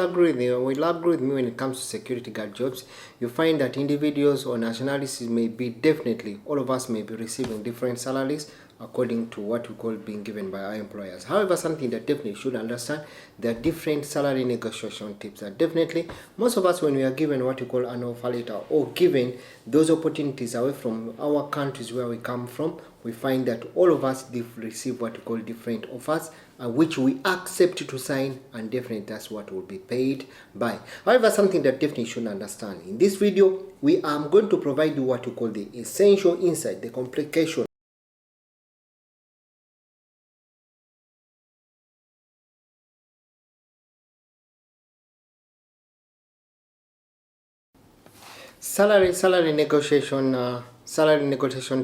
Will agree with me when it comes to security guard jobs. You find that individuals or nationalities may be definitely, all of us may be receiving different salaries according to what we call being given by our employers. However, something that definitely should understand, there are different salary negotiation tips. That definitely, most of us, when we are given what we call an offer letter or given those opportunities away from our countries where we come from, we find that all of us receive what we call different offers, which we accept to sign, and definitely that's what will be paid by. However, something that definitely should understand, in this video, we are going to provide you what we call the essential insight, the complication. Salary negotiation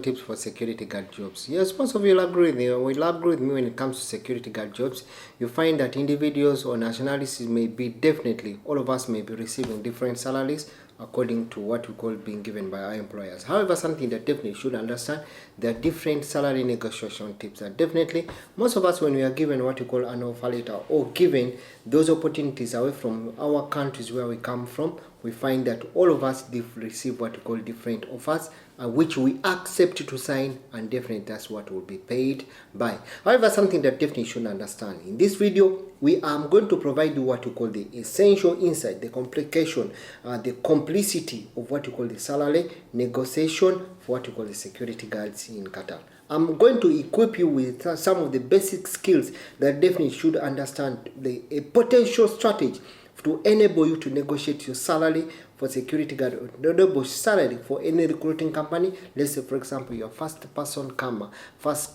tips for security guard jobs. Yes, most of you will agree with me when it comes to security guard jobs. You find that individuals or nationalities may be definitely, all of us may be receiving different salaries according to what we call being given by our employers. However, something that definitely should understand, there are different salary negotiation tips. That definitely, most of us, when we are given what we call an offer letter or given those opportunities away from our countries where we come from, we find that all of us receive what we call different offers, which we accept to sign, and definitely that's what will be paid by. However, something that definitely should understand, in this video, we are going to provide you what we call the essential insight, the complication, the complicity of what we call the salary negotiation for what we call the security guards in Qatar. I'm going to equip you with some of the basic skills that definitely should understand a potential strategy to enable you to negotiate your salary for security guard, or enable salary for any recruiting company. Let's say, for example, you're first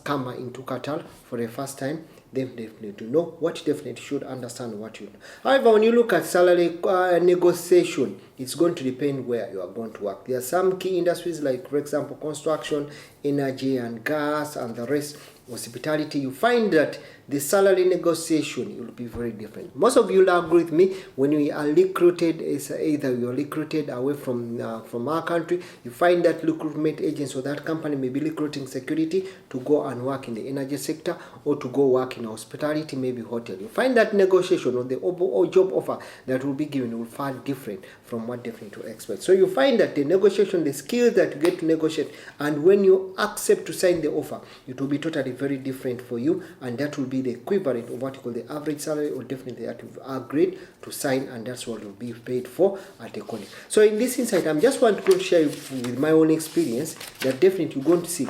comer into Qatar for the first time. They definitely to know what you definitely should understand what you know. However, when you look at salary negotiation, it's going to depend where you are going to work. There are some key industries like, for example, construction, energy and gas, and the rest, hospitality. You find that the salary negotiation will be very different. Most of you will agree with me, when we are recruited, either you are recruited away from our country, you find that recruitment agents or that company may be recruiting security to go and work in the energy sector or to go work in hospitality, maybe hotel. You find that negotiation or the job offer that will be given will far different from what definitely to expect. So you find that the negotiation, the skills that you get to negotiate, and when you accept to sign the offer, it will be totally very different for you, and that will be the equivalent of what you call the average salary, or definitely that you've agreed to sign, and that's what will be paid for at a college. So in this insight, I'm just want to share with my own experience that definitely you're going to see.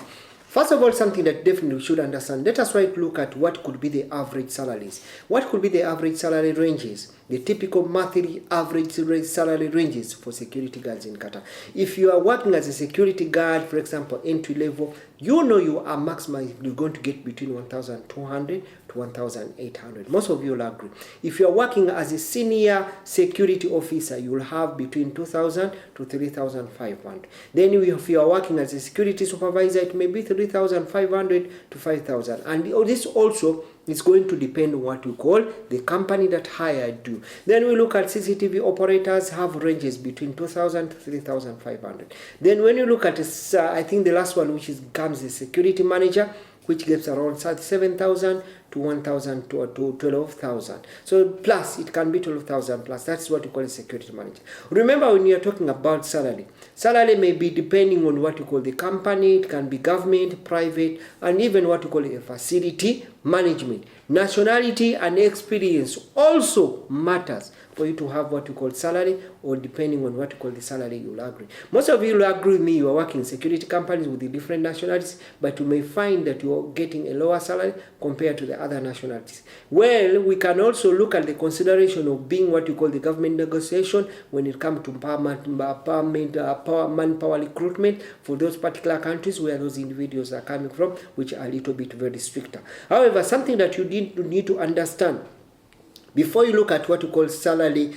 First of all, something that definitely we should understand, let us try to look at what could be the average salaries. What could be the average salary ranges? The typical monthly average salary ranges for security guards in Qatar. If you are working as a security guard, for example, entry level, you know you are maximum, you're going to get between 1,200 to 1,800. Most of you will agree. If you are working as a senior security officer, you will have between 2,000 to 3,500. Then if you are working as a security supervisor, it may be 3,500 to 5,000. And this also is going to depend on what we call the company that hired you. Then we look at CCTV operators, have ranges between 2,000 to 3,500. Then when you look at, I think the last one, which comes the security manager, which gets around 7,000 to 1,000 to 12,000. So plus, it can be 12,000 plus. That's what you call a security manager. Remember, when you're talking about salary may be depending on what you call the company. It can be government, private, and even what you call a facility management. Nationality and experience also matters for you to have what you call salary, or depending on what you call the salary, you will agree. Most of you will agree with me, you are working in security companies with the different nationalities, but you may find that you are getting a lower salary compared to the other nationalities. Well, we can also look at the consideration of being what you call the government negotiation when it comes to manpower recruitment for those particular countries where those individuals are coming from, which are a little bit very stricter. However, something that you need to understand, before you look at what you call salary,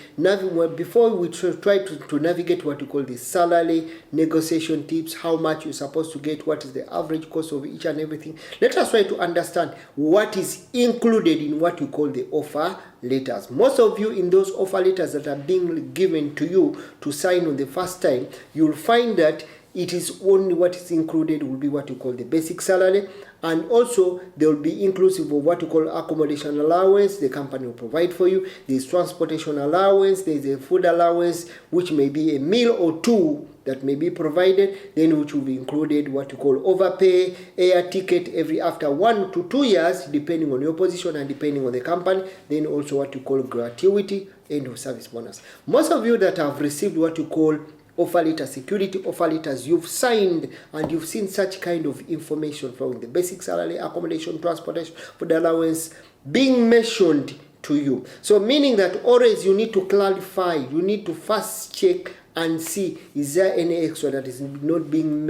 before we try to navigate what you call the salary negotiation tips, how much you're supposed to get, what is the average cost of each and everything, let us try to understand what is included in what you call the offer letters. Most of you, in those offer letters that are being given to you to sign on the first time, you'll find that it is only what is included will be what you call the basic salary, and also they will be inclusive of what you call accommodation allowance the company will provide for you. There's transportation allowance, there's a food allowance, which may be a meal or two that may be provided, then which will be included what you call overpay, air ticket every after 1 to 2 years, depending on your position and depending on the company, then also what you call gratuity, end of service bonus. Most of you that have received what you call offer letter, security offer letters, you've signed and you've seen such kind of information from the basic salary, accommodation, transportation, food allowance being mentioned to you. So meaning that always you need to clarify, you need to first check and see, is there any extra that is not being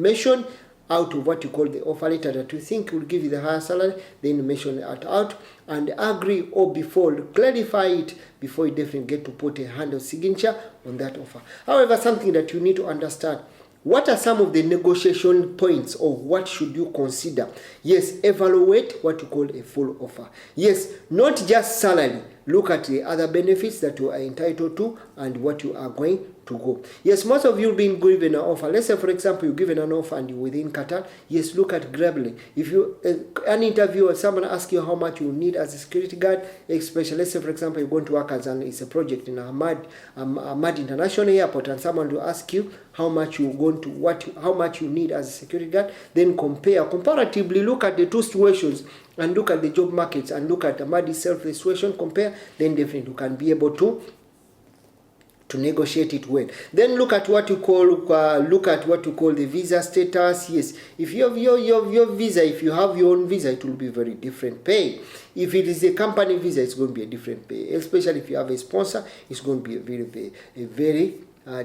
mentioned out of what you call the offer letter that you think will give you the higher salary, then mention it out and agree, or before clarify it before you definitely get to put a hand or signature on that offer. However, something that you need to understand, what are some of the negotiation points, or what should you consider? Yes, evaluate what you call a full offer. Yes, not just salary. Look at the other benefits that you are entitled to and what you are going to go. Yes, most of you being given an offer. Let's say, for example, you're given an offer and you're within Qatar. Yes, look at grabbing. If you an interview or someone asks you how much you need as a security guard, especially let's say, for example, you're going to work as it's a project in Ahmad International Airport, and someone will ask you how much you're going to how much you need as a security guard. Then comparatively look at the two situations and look at the job markets and look at Ahmad itself, the situation, compare. Then definitely you can be able to negotiate it well. Then look at what you call the visa status. Yes, if you have your visa, if you have your own visa, it will be very different pay. If it is a company visa, it's going to be a different pay. Especially if you have a sponsor, it's going to be a very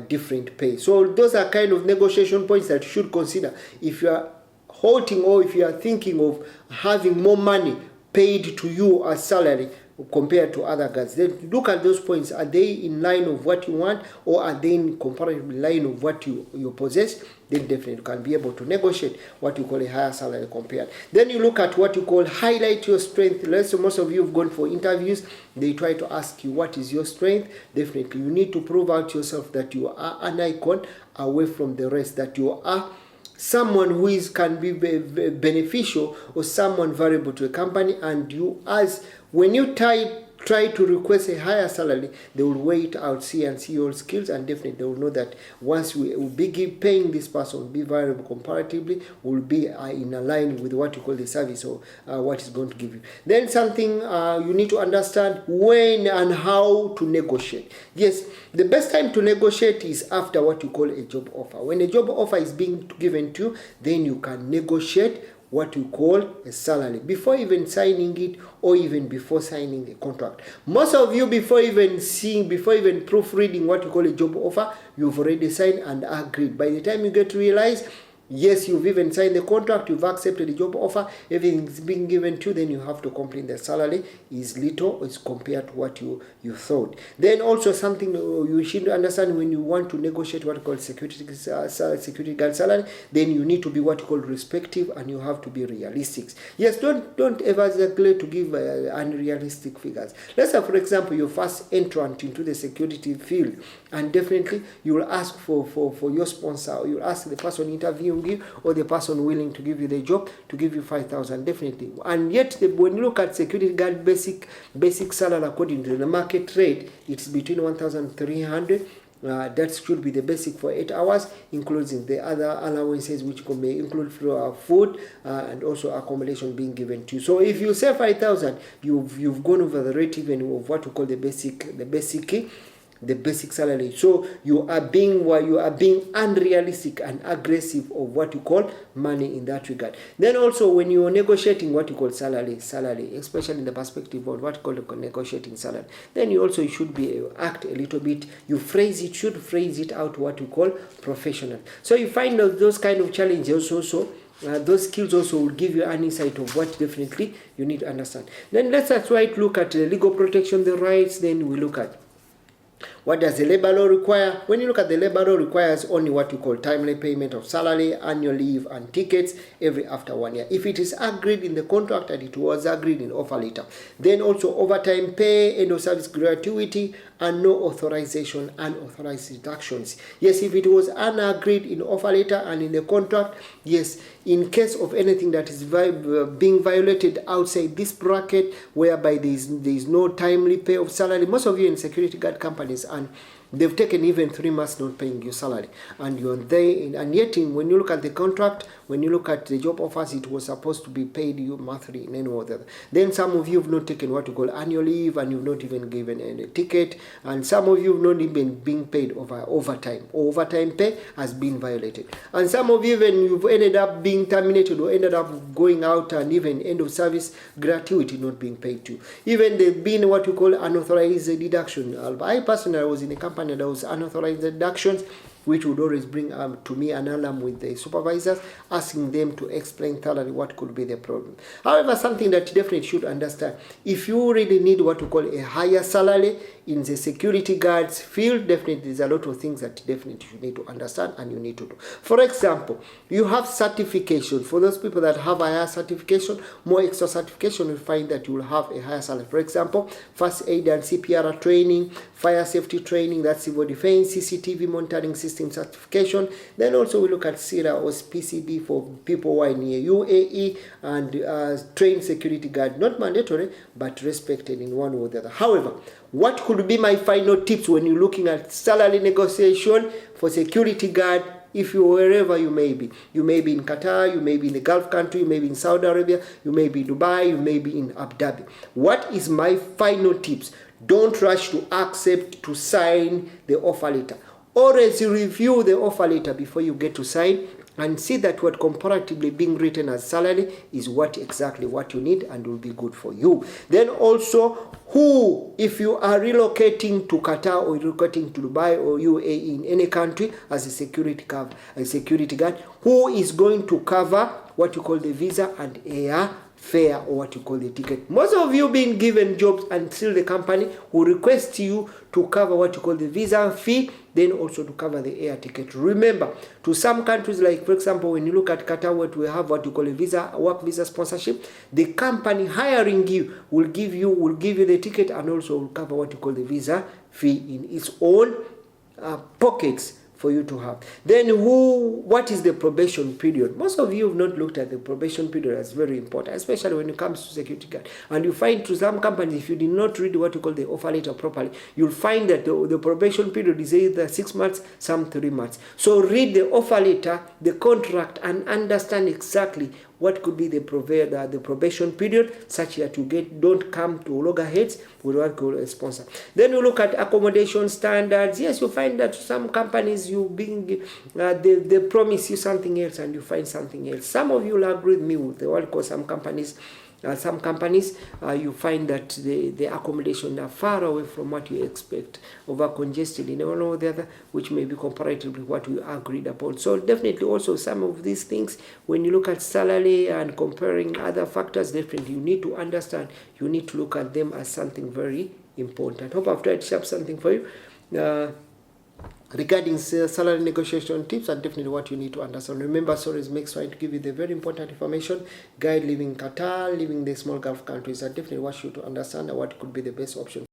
different pay. So those are kind of negotiation points that you should consider if you are halting or if you are thinking of having more money paid to you as salary compared to other guys. Then look at those points. Are they in line of what you want, or are they in comparative line of what you possess? Then definitely you can be able to negotiate what you call a higher salary compared. Then you look at what you call highlight your strength. Let's say most of you have gone for interviews. They try to ask you what is your strength. Definitely you need to prove out yourself that you are an icon away from the rest, that you are someone who can be beneficial or someone valuable to a company, and you, as when you try to request a higher salary, they will weigh it out, see your skills, and definitely they will know that once we will be paying this person, will be valuable comparatively, will be in line with what you call the service or what is going to give you. Then something you need to understand, when and how to negotiate. Yes, the best time to negotiate is after what you call a job offer. When a job offer is being given to you, then you can negotiate what you call a salary before even signing it, or even before signing a contract. Most of you, before even proofreading what you call a job offer, you've already signed and agreed. By the time you get to realize, yes, you've even signed the contract, you've accepted the job offer, everything's being given to you, then you have to complain the salary is little as compared to what you thought. Then also something you should understand, when you want to negotiate what you call security guard salary, then you need to be what you call respective, and you have to be realistic. Yes, don't ever neglect to give unrealistic figures. Let's say, for example, your first entrant into the security field, and definitely you will ask for your sponsor, or you'll ask the person interviewing you or the person willing to give you the job to give you 5,000, definitely. And yet when you look at security guard basic salary according to the market rate, it's between 1,300. That should be the basic for 8 hours, including the other allowances, which may include food and also accommodation being given to you. So if you say 5,000, you've gone over the rate even of what we call the basic salary. So you are being unrealistic and aggressive of what you call money in that regard. Then also when you are negotiating what you call salary, especially in the perspective of what you call negotiating salary, then you should be act a little bit, should phrase it out what you call professional. So you find those kind of challenges also. Those skills also will give you an insight of what definitely you need to understand. Then let's try to look at the legal protection, the rights. Then we look at What does the labor law require? When you look at the labor law, requires only what we call timely payment of salary, annual leave, and tickets every after 1 year. If it is agreed in the contract and it was agreed in offer letter, then also overtime pay, end of service gratuity, and no authorization, unauthorized deductions. Yes, if it was unagreed in offer letter and in the contract, yes, in case of anything that is being violated outside this bracket, whereby there is no timely pay of salary, most of you in security guard companies, and they've taken even 3 months not paying your salary, and you're there, and yet when you look at the contract, when you look at the job offers, it was supposed to be paid you monthly in any other. Then some of you have not taken what you call annual leave, and you've not even given any ticket, and some of you have not even been paid over overtime, or overtime pay has been violated, and some of you even you've ended up being terminated or ended up going out, and even end of service gratuity not being paid to. Even there've been what you call unauthorized deduction. I personally was in a company that was unauthorized deductions, which would always bring to me an alarm with the supervisors, asking them to explain thoroughly what could be the problem. However, something that you definitely should understand, if you really need what we call a higher salary in the security guards field, definitely there's a lot of things that definitely you need to understand and you need to do. For example, you have certification. For those people that have a higher certification, more extra certification, you'll find that you will have a higher salary. For example, first aid and CPR training, fire safety training, that's civil defense, CCTV monitoring system certification. Then also we look at CIRA or PCB for people who are in UAE, and trained security guard, not mandatory, but respected in one or the other. However, what could be my final tips when you're looking at salary negotiation for security guard? If you wherever you may be in Qatar, you may be in the Gulf country, you may be in Saudi Arabia, you may be in Dubai, you may be in Abu Dhabi. What is my final tips? Don't rush to accept, to sign the offer letter. Always review the offer letter before you get to sign, and see that what comparatively being written as salary is exactly what you need and will be good for you. Then also, if you are relocating to Qatar or relocating to Dubai or UAE in any country as a security guard, who is going to cover what you call the visa and air fare, or what you call the ticket? Most of you being given jobs, and still the company will request you to cover what you call the visa fee, then also to cover the air ticket. Remember, to some countries, like for example, when you look at Qatar, what we have what you call a work visa sponsorship, the company hiring you will give you the ticket, and also will cover what you call the visa fee in its own pockets for you to have. Then what is the probation period? Most of you have not looked at the probation period. As very important, especially when it comes to security guard. And you find to some companies, if you did not read what you call the offer letter properly, you'll find that the probation period is either 6 months, some 3 months. So read the offer letter, the contract, and understand exactly what could be the probation period, such that you don't come to loggerheads with what called a sponsor. Then you look at accommodation standards. Yes, you find that some companies they promise you something else and you find something else. Some of you will agree with me with the what call some companies. You find that the accommodation are far away from what you expect, over congested in one or the other, which may be comparatively what we agreed upon. So definitely also some of these things, when you look at salary and comparing other factors, definitely you need to understand, you need to look at them as something very important. I hope I've tried to share something for you. Regarding salary negotiation tips, and definitely what you need to understand. Remember, Stories makes trying to give you the very important information guide living in Qatar, living in the small Gulf countries, and definitely what you to understand and what could be the best option